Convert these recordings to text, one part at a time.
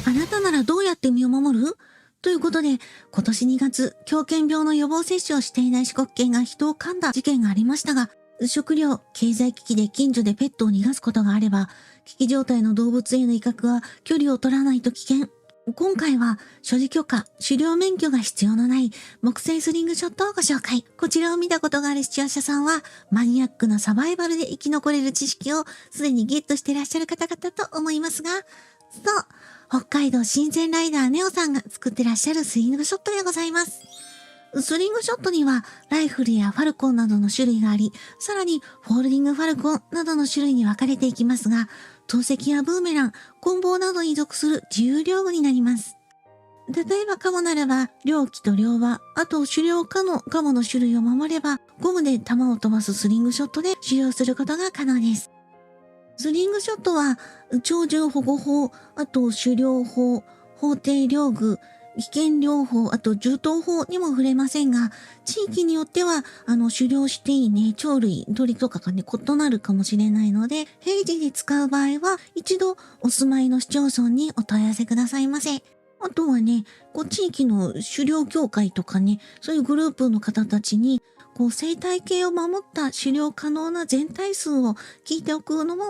あなたならどうやって身を守るということで、今年2月、狂犬病の予防接種をしていない四国犬が人を噛んだ事件がありましたが、食料、経済危機で近所でペットを逃がすことがあれば、危機状態の動物への威嚇は距離を取らないと危険。今回は、所持許可、狩猟免許が必要のない木製スリングショットをご紹介。こちらを見たことがある視聴者さんは、マニアックなサバイバルで生き残れる知識をすでにゲットしていらっしゃる方々と思いますが、そう、北海道親善ライダーネオさんが作ってらっしゃるスリングショットでございます。スリングショットにはライフルやファルコンなどの種類があり、さらにフォールディングファルコンなどの種類に分かれていきますが、投石やブーメラン、棍棒などに属する自由猟具になります。例えばカモならば、猟奇と猟馬、あと狩猟可のカモの種類を守れば、ゴムで弾を飛ばすスリングショットで狩猟することが可能です。スリングショットは、鳥獣保護法、あと狩猟法、法定猟具、危険猟法、あと銃刀法にも触れませんが、地域によっては、狩猟していいね、鳥類、鳥とかがね、異なるかもしれないので、平時で使う場合は、一度お住まいの市町村にお問い合わせくださいませ。あとはね、地域の狩猟協会とかね、そういうグループの方たちに、生態系を守った狩猟可能な全体数を聞いておくのも、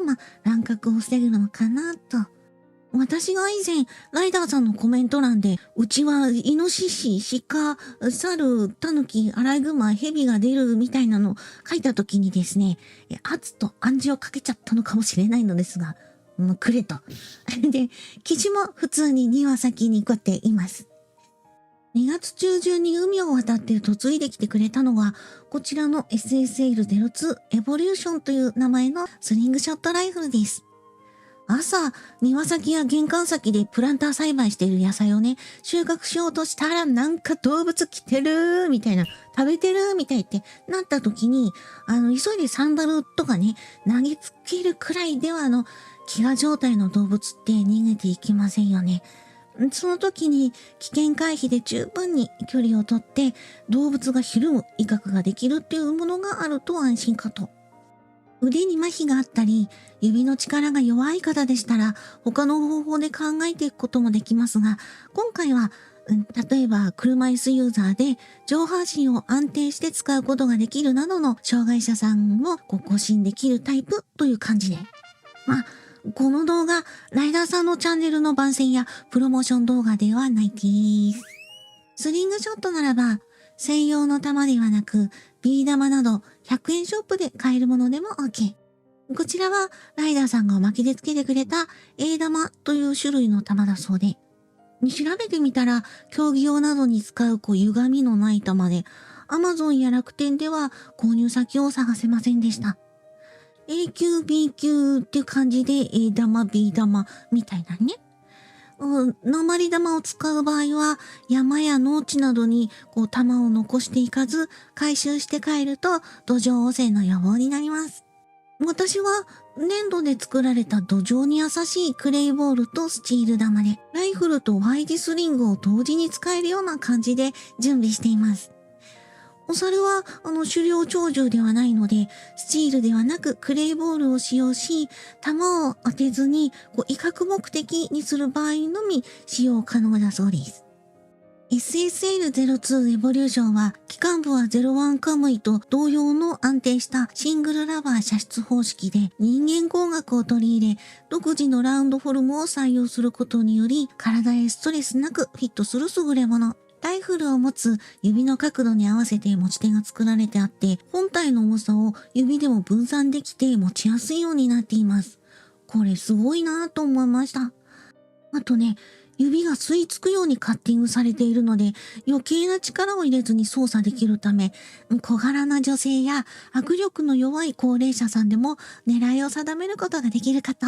乱獲を防ぐのかなと。私が以前、ライダーさんのコメント欄で、うちはイノシシ、鹿、猿、タヌキ、アライグマ、ヘビが出るみたいなのを書いた時にですね、圧と暗示をかけちゃったのかもしれないのですが、くれと。で、記事も普通に庭先にこうやっています。2月中旬に海を渡って嫁いできてくれたのが、こちらの SSL-02 エボリューションという名前のスリングショットライフルです。朝、庭先や玄関先でプランター栽培している野菜をね、収穫しようとしたらなんか動物来てるみたいな、食べてるみたいってなった時に、急いでサンダルとかね、投げつけるくらいでは飢餓状態の動物って逃げていきませんよね。その時に危険回避で十分に距離をとって動物がひるむ威嚇ができるっていうものがあると安心かと。腕に麻痺があったり指の力が弱い方でしたら他の方法で考えていくこともできますが、今回は例えば車椅子ユーザーで上半身を安定して使うことができるなどの障害者さんもご診できるタイプという感じで。この動画、ライダーさんのチャンネルの番宣やプロモーション動画ではないです。スリングショットならば、専用の弾ではなく、ビー玉など100円ショップで買えるものでも OK。こちらは、ライダーさんがおまけで付けてくれた A 玉という種類の弾だそうで、調べてみたら、競技用などに使う歪みのない弾で、Amazon や楽天では購入先を探せませんでした。A 級、B 級っていう感じで A 玉、B 玉みたいなね。鉛玉を使う場合は山や農地などに玉を残していかず回収して帰ると土壌汚染の予防になります。私は粘土で作られた土壌に優しいクレイボールとスチール玉でライフルと Y 字スリングを同時に使えるような感じで準備しています。お猿は狩猟鳥獣ではないので、スチールではなくクレイボールを使用し、弾を当てずに威嚇目的にする場合のみ使用可能だそうです。SSL-02 エボリューションは、機関部は01カムイと同様の安定したシングルラバー射出方式で人間工学を取り入れ、独自のラウンドフォルムを採用することにより、体へストレスなくフィットする優れもの。ライフルを持つ指の角度に合わせて持ち手が作られてあって、本体の重さを指でも分散できて持ちやすいようになっています。これすごいなぁと思いました。あとね、指が吸い付くようにカッティングされているので、余計な力を入れずに操作できるため、小柄な女性や握力の弱い高齢者さんでも狙いを定めることができるかと。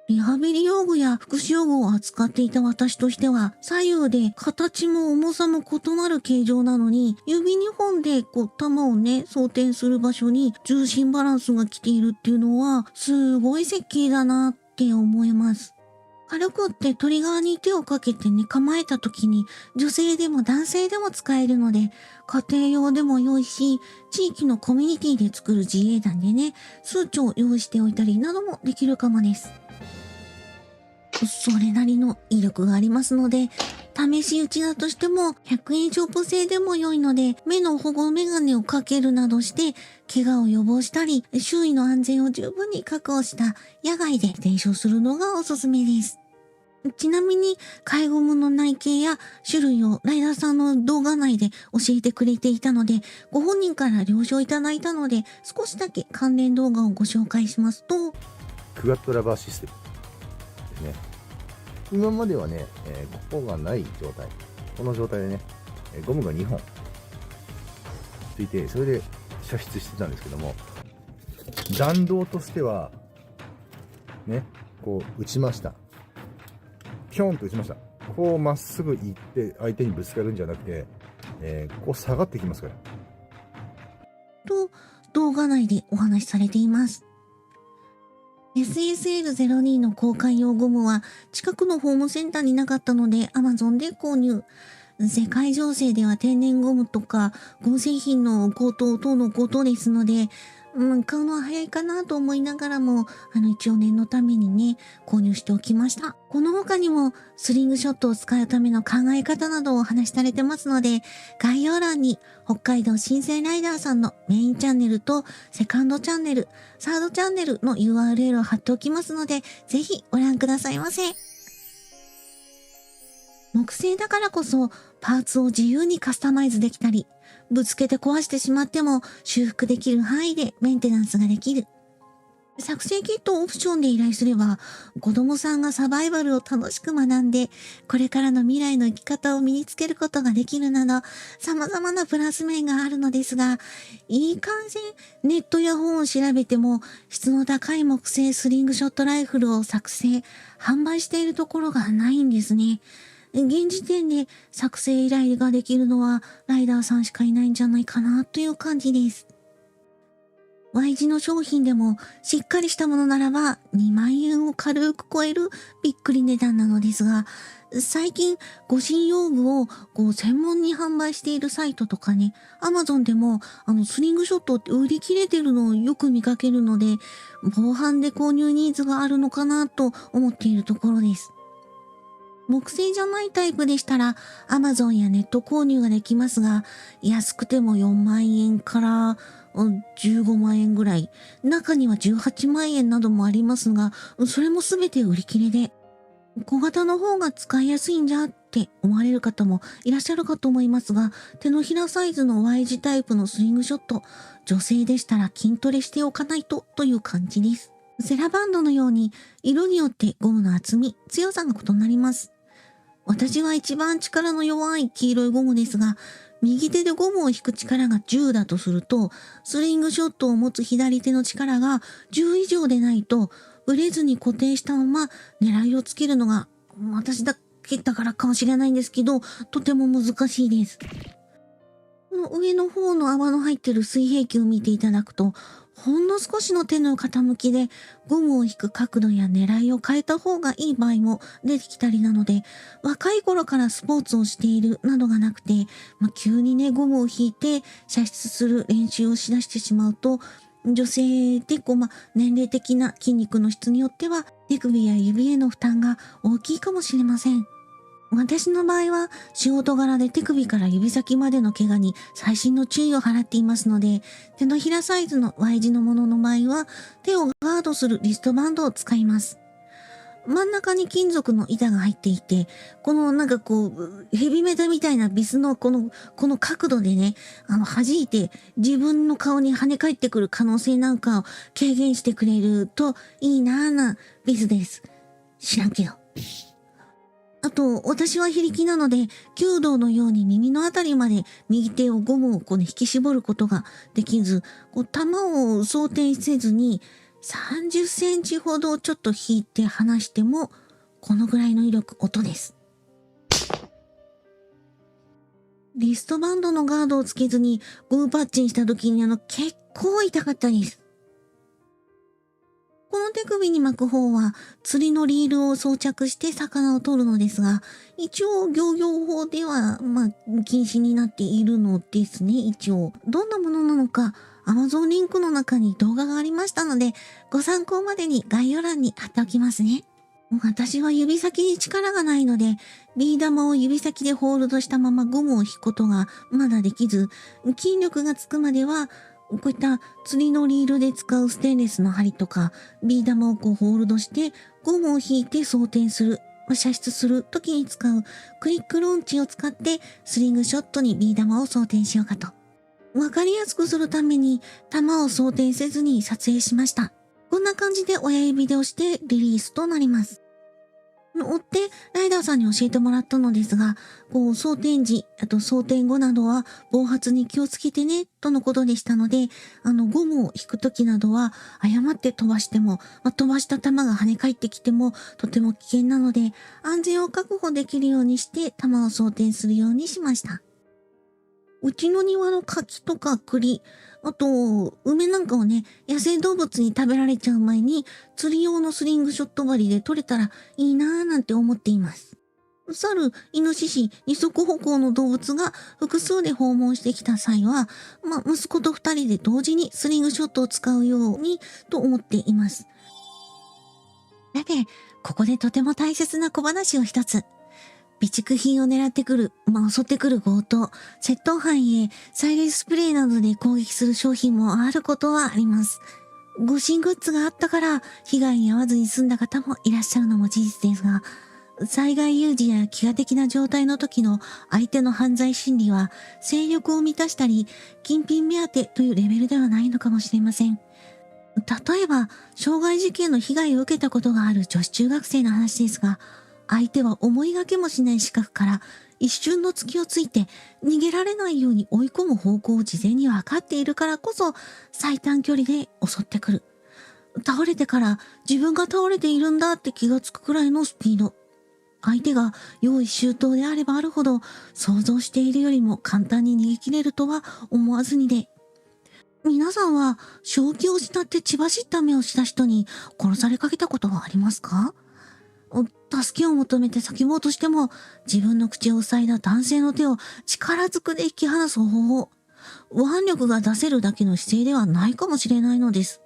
リハビリ用具や福祉用具を扱っていた私としては、左右で形も重さも異なる形状なのに、指2本で弾をね、装填する場所に重心バランスが来ているっていうのは、すごい設計だなって思います。軽くってトリガーに手をかけてね、構えた時に女性でも男性でも使えるので、家庭用でも良いし、地域のコミュニティで作る自衛団でね、数丁用意しておいたりなどもできるかもです。それなりの威力がありますので、試し打ちだとしても100円ショップ製でも良いので、目の保護メガネをかけるなどして、怪我を予防したり、周囲の安全を十分に確保した野外で伝承するのがおすすめです。ちなみに、介護ムの内径や種類をライダーさんの動画内で教えてくれていたので、ご本人から了承いただいたので、少しだけ関連動画をご紹介しますと、クワッドラバーシステムですね。今まではね、ここがない状態。この状態でね、ゴムが2本ついて、それで射出してたんですけども、弾道としては、ね、こう打ちました。ピョンと打ちました。こうまっすぐ行って相手にぶつかるんじゃなくて、こう下がってきますから。と、動画内でお話しされています。SSL02 の交換用ゴムは近くのホームセンターになかったので Amazon で購入。世界情勢では天然ゴムとかゴム製品の高騰等の高騰ですので、買うのは早いかなと思いながらも、一応念のためにね、購入しておきました。この他にも、スリングショットを使うための考え方などをお話しされてますので、概要欄に北海道新鮮ライダーさんのメインチャンネルとセカンドチャンネル、サードチャンネルの URL を貼っておきますので、ぜひご覧くださいませ。木製だからこそパーツを自由にカスタマイズできたり、ぶつけて壊してしまっても修復できる範囲でメンテナンスができる。作成キットをオプションで依頼すれば、子供さんがサバイバルを楽しく学んで、これからの未来の生き方を身につけることができるなど、様々なプラス面があるのですが、いい感じネットや本を調べても、質の高い木製スリングショットライフルを作成、販売しているところがないんですね。現時点で作成依頼ができるのはライダーさんしかいないんじゃないかなという感じです。Y 字の商品でもしっかりしたものならば2万円を軽く超えるびっくり値段なのですが、最近護身用具を専門に販売しているサイトとかね、Amazon でもスリングショットって売り切れてるのをよく見かけるので、防犯で購入ニーズがあるのかなと思っているところです。木製じゃないタイプでしたら Amazon やネット購入ができますが、安くても4万円から15万円ぐらい、中には18万円などもありますが、それもすべて売り切れで、小型の方が使いやすいんじゃって思われる方もいらっしゃるかと思いますが、手のひらサイズの Y 字タイプのスリングショット、女性でしたら筋トレしておかないとという感じです。セラバンドのように色によってゴムの厚み、強さが異なります。私は一番力の弱い黄色いゴムですが、右手でゴムを引く力が10だとすると、スリングショットを持つ左手の力が10以上でないと、ブレずに固定したまま狙いをつけるのが、私だけだからかもしれないんですけど、とても難しいです。この上の方の泡の入ってる水平器を見ていただくと、ほんの少しの手の傾きでゴムを引く角度や狙いを変えた方がいい場合も出てきたりなので、若い頃からスポーツをしているなどがなくて、急にね、ゴムを引いて射出する練習をしだしてしまうと、女性で年齢的な筋肉の質によっては手首や指への負担が大きいかもしれません。私の場合は仕事柄で手首から指先までの怪我に細心の注意を払っていますので、手のひらサイズの Y 字のものの場合は手をガードするリストバンドを使います。真ん中に金属の板が入っていて、このヘビメタみたいなビスのこの角度でね、弾いて自分の顔に跳ね返ってくる可能性なんかを軽減してくれるといいなぁなビスです。知らんけど。あと、私は非力なので、弓道のように耳のあたりまで右手をゴムを引き絞ることができず、弾を装填せずに30センチほどちょっと引いて離しても、このぐらいの威力、音です。リストバンドのガードをつけずにゴムパッチンした時に結構痛かったです。この手首に巻く方は釣りのリールを装着して魚を取るのですが、一応漁業法では禁止になっているのですね。一応どんなものなのか Amazon リンクの中に動画がありましたので、ご参考までに概要欄に貼っておきますね。私は指先に力がないので、ビー玉を指先でホールドしたままゴムを引くことがまだできず、筋力がつくまでは、こういった釣りのリールで使うステンレスの針とか、ビー玉をホールドして、ゴムを引いて装填する、射出するときに使うクリックローンチを使ってスリングショットにビー玉を装填しようかと。わかりやすくするために玉を装填せずに撮影しました。こんな感じで親指で押してリリースとなります。追ってライダーさんに教えてもらったのですが、装填時、あと装填後などは暴発に気をつけてね、とのことでしたので、ゴムを引くときなどは誤って飛ばしても、飛ばした弾が跳ね返ってきてもとても危険なので、安全を確保できるようにして弾を装填するようにしました。うちの庭の柿とか栗、あと、梅なんかをね、野生動物に食べられちゃう前に、釣り用のスリングショット針で取れたらいいなぁなんて思っています。猿、イノシシ、二足歩行の動物が複数で訪問してきた際は、息子と二人で同時にスリングショットを使うようにと思っています。さて、ここでとても大切な小話を一つ。備蓄品を狙ってくる、襲ってくる強盗、窃盗犯へ催涙スプレーなどで攻撃する商品もあることはあります。護身グッズがあったから被害に遭わずに済んだ方もいらっしゃるのも事実ですが、災害有事や飢餓的な状態の時の相手の犯罪心理は性欲を満たしたり、金品目当てというレベルではないのかもしれません。例えば、傷害事件の被害を受けたことがある女子中学生の話ですが、相手は思いがけもしない死角から一瞬の隙をついて逃げられないように追い込む方向を事前に分かっているからこそ最短距離で襲ってくる。倒れてから自分が倒れているんだって気がつくくらいのスピード。相手が用意周到であればあるほど想像しているよりも簡単に逃げ切れるとは思わずにで。皆さんは正気を失って血走った目をした人に殺されかけたことはありますか？助けを求めて叫ぼうとしても、自分の口を塞いだ男性の手を力ずくで引き離す方法。腕力が出せるだけの姿勢ではないかもしれないのです。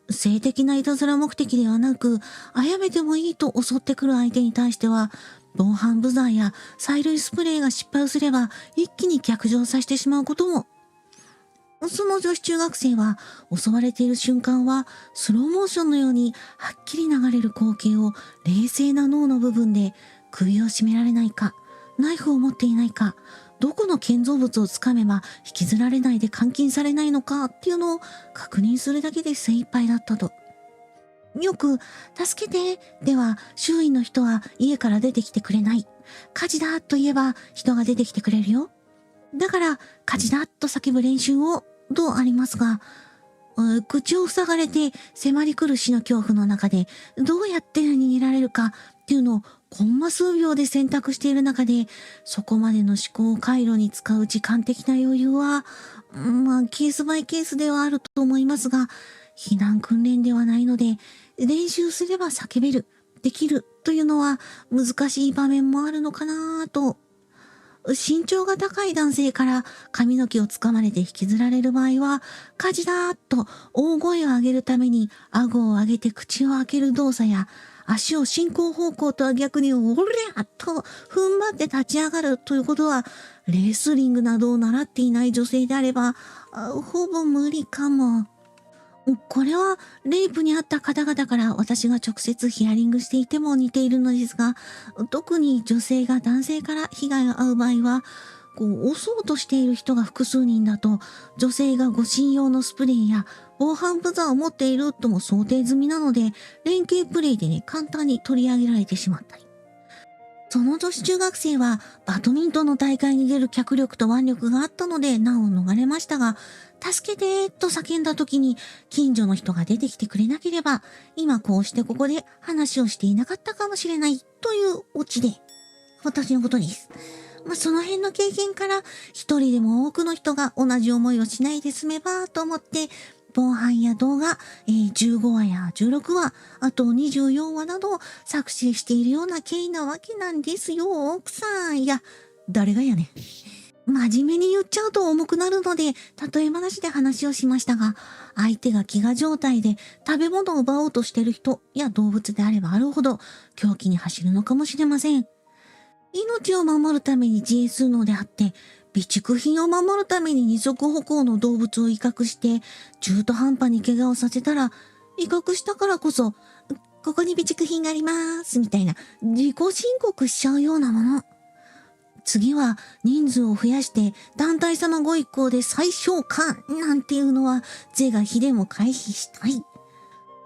性的ないたずら目的ではなく、殺めてもいいと襲ってくる相手に対しては、防犯ブザーや催涙スプレーが失敗をすれば、一気に逆上させてしまうことも。その女子中学生は襲われている瞬間はスローモーションのようにはっきり流れる光景を冷静な脳の部分で首を絞められないか、ナイフを持っていないか、どこの建造物をつかめば引きずられないで監禁されないのかっていうのを確認するだけで精一杯だったと。よく助けてでは周囲の人は家から出てきてくれない。火事だと言えば人が出てきてくれるよ。だから火事だと叫ぶ練習をとありますが、口を塞がれて迫り来る死の恐怖の中でどうやって逃げられるかっていうのをコンマ数秒で選択している中で、そこまでの思考回路に使う時間的な余裕は、ケースバイケースではあると思いますが、避難訓練ではないので、練習すれば叫べる、できるというのは難しい場面もあるのかなと。身長が高い男性から髪の毛をつかまれて引きずられる場合は、火事だーと大声を上げるために顎を上げて口を開ける動作や、足を進行方向とは逆におりゃと踏ん張って立ち上がるということは、レースリングなどを習っていない女性であれば、ほぼ無理かも。これはレイプにあった方々から私が直接ヒアリングしていても似ているのですが、特に女性が男性から被害を遭う場合は、押そうとしている人が複数人だと、女性が護身用のスプレーや防犯ブザーを持っているとも想定済みなので、連携プレイでね、簡単に取り上げられてしまったり。その女子中学生はバドミントンの大会に出る脚力と腕力があったので難を逃れましたが、助けてと叫んだ時に近所の人が出てきてくれなければ、今こうしてここで話をしていなかったかもしれないというオチで、私のことです。その辺の経験から一人でも多くの人が同じ思いをしないで済めばと思って、防犯や動画、15話や16話、あと24話などを作成しているような経緯なわけなんですよ、奥さん。いや、誰がやねん。真面目に言っちゃうと重くなるので、例え話で話をしましたが、相手が飢餓状態で食べ物を奪おうとしている人や動物であればあるほど狂気に走るのかもしれません。命を守るために自衛するのであって、備蓄品を守るために二足歩行の動物を威嚇して、中途半端に怪我をさせたら、威嚇したからこそ、ここに備蓄品があります、みたいな自己申告しちゃうようなもの。次は人数を増やして団体様ご一行で最小化なんていうのは是が非でも回避したい。い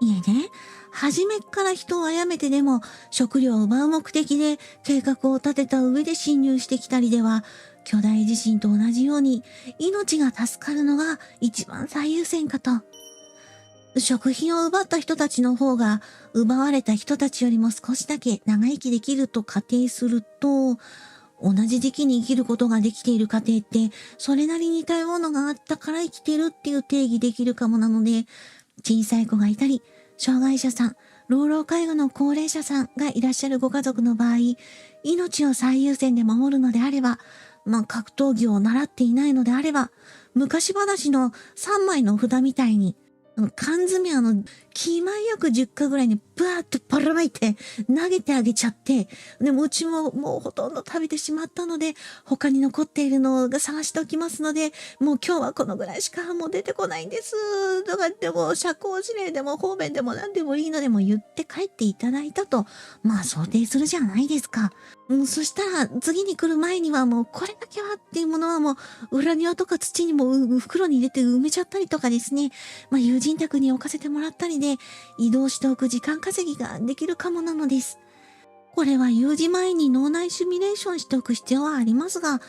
えね、初めっから人を殺めてでも食料を奪う目的で計画を立てた上で侵入してきたりでは、巨大地震と同じように命が助かるのが一番最優先かと。食品を奪った人たちの方が奪われた人たちよりも少しだけ長生きできると仮定すると、同じ時期に生きることができている家庭って、それなりに似たものがあったから生きてるっていう定義できるかもなので、小さい子がいたり、障害者さん、老老介護の高齢者さんがいらっしゃるご家族の場合、命を最優先で守るのであれば、格闘技を習っていないのであれば、昔話の3枚の札みたいに、缶詰気前よく10回ぐらいにブワーッとばらまいて投げてあげちゃって、でもうちももうほとんど食べてしまったので、他に残っているのが探しておきますので、もう今日はこのぐらいしかもう出てこないんです。とかっても社交辞令でも方便でも何でもいいのでも言って帰っていただいたと、想定するじゃないですか。そしたら次に来る前にはもうこれだけはっていうものはもう裏庭とか土にも袋に入れて埋めちゃったりとかですね。友人宅に置かせてもらったりで移動しておく時間稼ぎができるかもなのです。これは有事前に脳内シミュレーションしておく必要はありますが、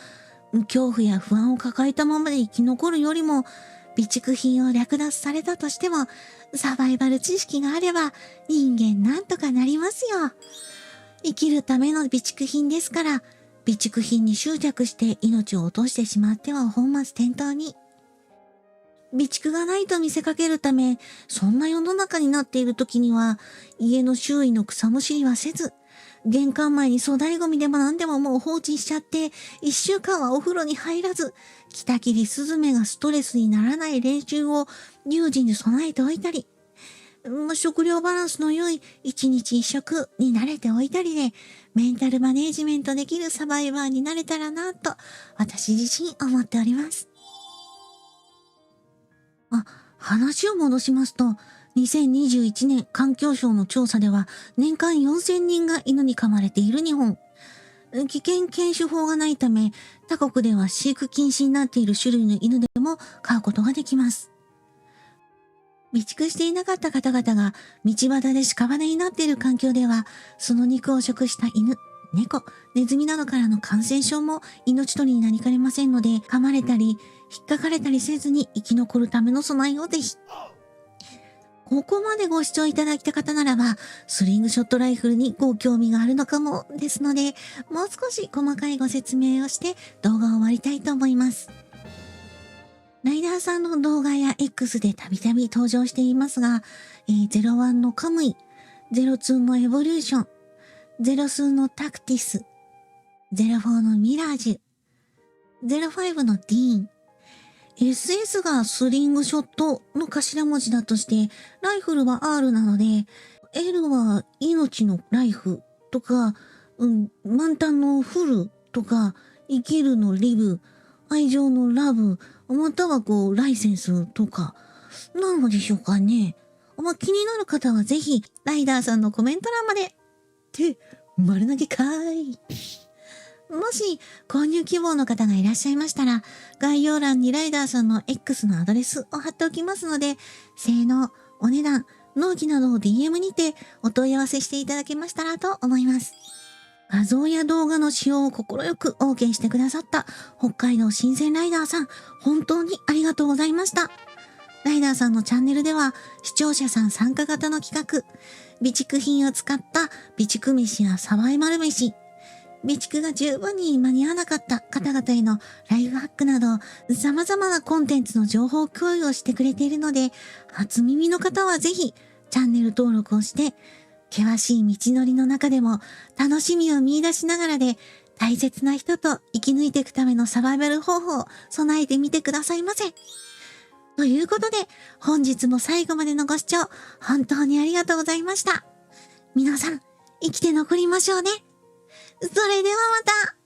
恐怖や不安を抱えたままで生き残るよりも、備蓄品を略奪されたとしても、サバイバル知識があれば人間なんとかなりますよ。生きるための備蓄品ですから、備蓄品に執着して命を落としてしまっては本末転倒に。備蓄がないと見せかけるため、そんな世の中になっている時には、家の周囲の草むしりはせず、玄関前に粗大ゴミでも何でももう放置しちゃって、1週間はお風呂に入らず、キタキリスズメがストレスにならない練習を有事に備えておいたり、食料バランスの良い1日1食に慣れておいたりで、メンタルマネージメントできるサバイバーになれたらなと、私自身思っております。話を戻しますと、2021年環境省の調査では、年間4000人が犬に噛まれている日本。危険犬種法がないため、他国では飼育禁止になっている種類の犬でも飼うことができます。備蓄していなかった方々が道端で屍になっている環境では、その肉を食した犬、猫、ネズミなどからの感染症も命取りになりかねませんので、噛まれたり、引っかかれたりせずに生き残るための備えをぜひ。ここまでご視聴いただいた方ならば、スリングショットライフルにご興味があるのかもですので、もう少し細かいご説明をして動画を終わりたいと思います。ライダーさんの動画や X でたびたび登場していますが、01のカムイ、02のエボリューション、03のタクティス、04のミラージュ、05のディーン、SS がスリングショットの頭文字だとして、ライフルは R なので、L は命のライフとか、満タンのフルとか、生きるのリブ、愛情のラブ、またはライセンスとか、なのでしょうかね。気になる方はぜひ、ライダーさんのコメント欄まで。丸投げかーい。もし購入希望の方がいらっしゃいましたら、概要欄にライダーさんの X のアドレスを貼っておきますので、性能、お値段、納期などを DM にてお問い合わせしていただけましたらと思います。画像や動画の使用を心よく OK してくださった北海道新鮮ライダーさん、本当にありがとうございました。ライダーさんのチャンネルでは視聴者さん参加型の企画、備蓄品を使った備蓄飯やサバイバル飯、備蓄が十分に間に合わなかった方々へのライフハックなど様々なコンテンツの情報共有をしてくれているので、初耳の方はぜひチャンネル登録をして、険しい道のりの中でも楽しみを見出しながらで大切な人と生き抜いていくためのサバイバル方法を備えてみてくださいませ。ということで、本日も最後までのご視聴、本当にありがとうございました。皆さん、生きて残りましょうね。それではまた。